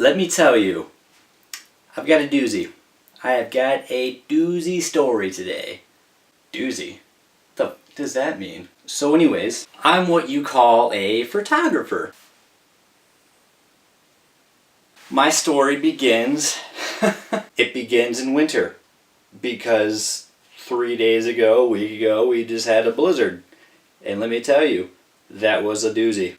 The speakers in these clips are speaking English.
let me tell you, I've got a doozy. I have got a doozy story today. Doozy? The f does that mean? So anyways, I'm what you call a photographer. My story begins, it begins in winter. Because 3 days ago, a week ago, we just had a blizzard. And let me tell you, that was a doozy.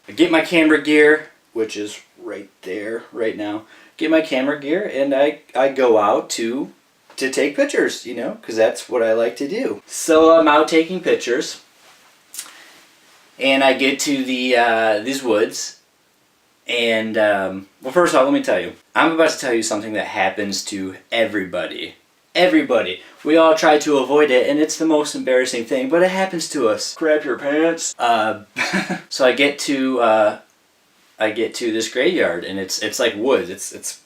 I get my camera gear, which is right there, right now. Get my camera gear and I go out to take pictures, you know, because that's what I like to do. So I'm out taking pictures, and I get to these woods, and well, first of all, let me tell you, I'm about to tell you something that happens to everybody. Everybody. We all try to avoid it, and it's the most embarrassing thing, but it happens to us. Grab your pants. So I get to this graveyard, and it's like woods. It's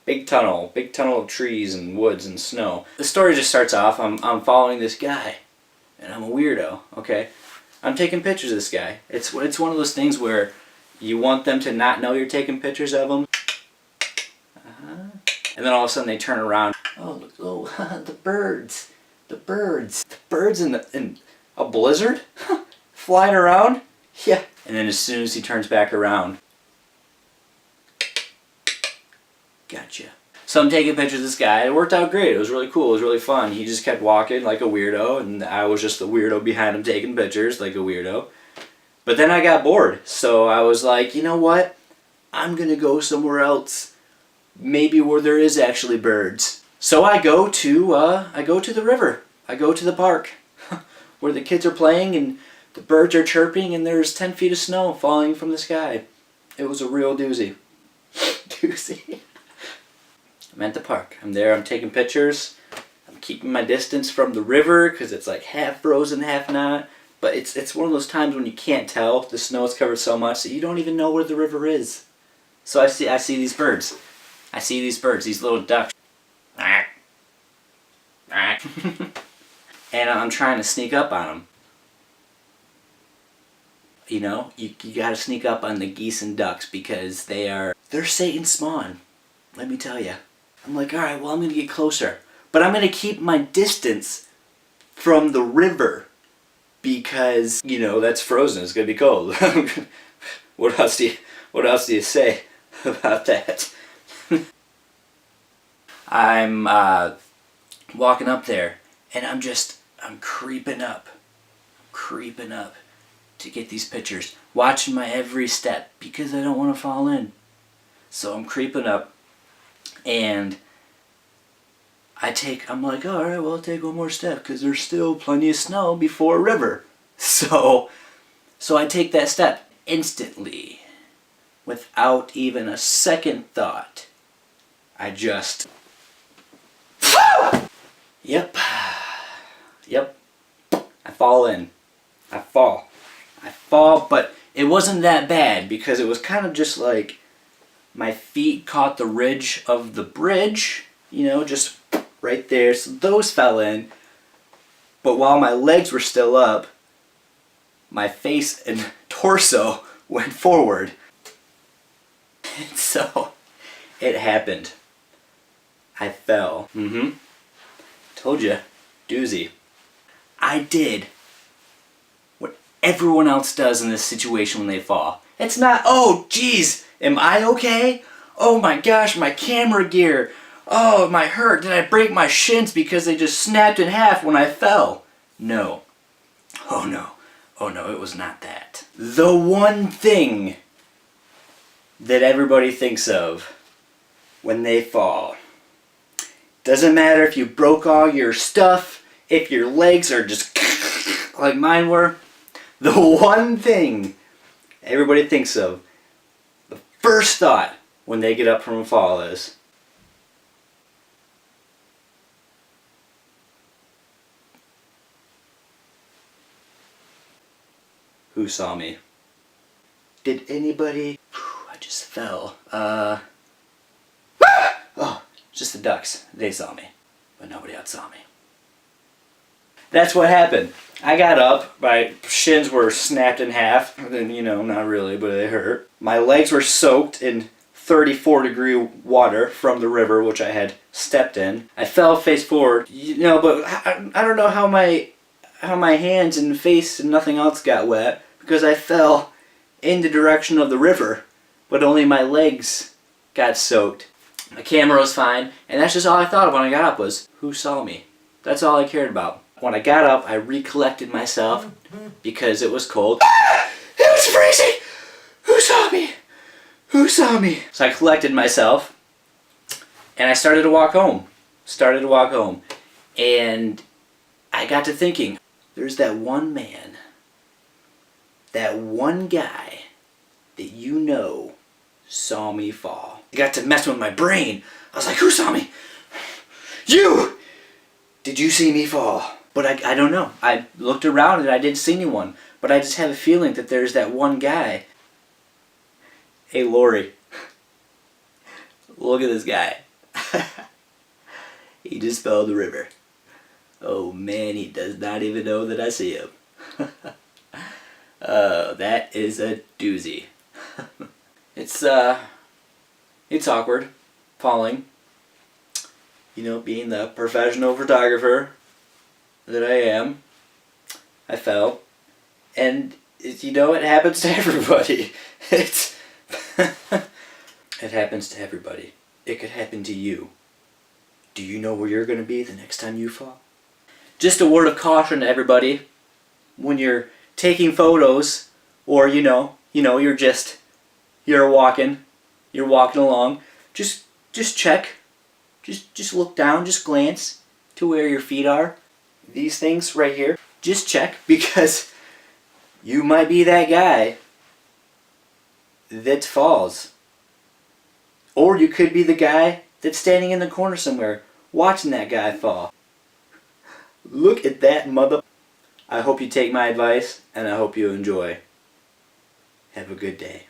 big tunnel of trees and woods and snow. The story just starts off. I'm following this guy, and I'm a weirdo. Okay, I'm taking pictures of this guy. It's one of those things where you want them to not know you're taking pictures of them. And then all of a sudden they turn around. Oh, the birds. The birds in a blizzard? Flying around? Yeah. And then as soon as he turns back around, gotcha. So I'm taking pictures of this guy. It worked out great. It was really cool. It was really fun. He just kept walking like a weirdo, and I was just the weirdo behind him taking pictures like a weirdo. But then I got bored. So I was like, you know what? I'm going to go somewhere else. Maybe where there is actually birds. So I go to the river. I go to the park where the kids are playing and the birds are chirping and there's 10 feet of snow falling from the sky. It was a real doozy. Doozy. I'm at the park. I'm there. I'm taking pictures. I'm keeping my distance from the river because it's like half frozen, half not. But it's one of those times when you can't tell. The snow is covered so much that you don't even know where the river is. So I see these birds. I see these birds, these little ducks. And I'm trying to sneak up on them. You know, you gotta sneak up on the geese and ducks because they're Satan's spawn. Let me tell you. I'm like, alright, well, I'm gonna get closer. But I'm gonna keep my distance from the river because, you know, that's frozen. It's gonna be cold. What else do you say about that? I'm walking up there, and I'm creeping up to get these pictures, watching my every step because I don't want to fall in. So I'm creeping up, and I'm like, all right, well, I'll take one more step because there's still plenty of snow before a river. So I take that step instantly, without even a second thought. I just... Yep. I fall in. I fall, but it wasn't that bad because it was kind of just like my feet caught the ridge of the bridge, you know, just right there. So those fell in. But while my legs were still up, my face and torso went forward. And so it happened. I fell. Told you. Doozy. I did what everyone else does in this situation when they fall. It's not, oh, geez, am I okay? Oh my gosh, my camera gear. Oh, my hurt. Did I break my shins because they just snapped in half when I fell? No. Oh no. Oh no, it was not that. The one thing that everybody thinks of when they fall. Doesn't matter if you broke all your stuff, if your legs are just like mine were. The one thing everybody thinks of, the first thought when they get up from a fall is, who saw me? Did anybody? I just fell. Oh, just the ducks. They saw me, but nobody else saw me. That's what happened. I got up, my shins were snapped in half, and you know, not really, but they hurt. My legs were soaked in 34-degree water from the river, which I had stepped in. I fell face forward, you know, but I don't know how my hands and face and nothing else got wet, because I fell in the direction of the river, but only my legs got soaked. My camera was fine, and that's just all I thought of when I got up was, who saw me? That's all I cared about. When I got up, I recollected myself because it was cold. It was freezing! Who saw me? Who saw me? So I collected myself, and I started to walk home. And I got to thinking, there's that one man, that one guy that you know saw me fall. It got to mess with my brain. I was like, who saw me? You! Did you see me fall? But I don't know. I looked around and I didn't see anyone. But I just have a feeling that there's that one guy. Hey, Lori. Look at this guy. He just fell in the river. Oh man, he does not even know that I see him. Oh, that is a doozy. It's awkward, falling. You know, being the professional photographer that I am, I fell. And, you know, it happens to everybody. It happens to everybody. It could happen to you. Do you know where you're going to be the next time you fall? Just a word of caution to everybody. When you're taking photos, or you're walking along, just check. Just look down, just glance to where your feet are. These things right here, just check, because you might be that guy that falls. Or you could be the guy that's standing in the corner somewhere watching that guy fall. Look at that mother... I hope you take my advice, and I hope you enjoy. Have a good day.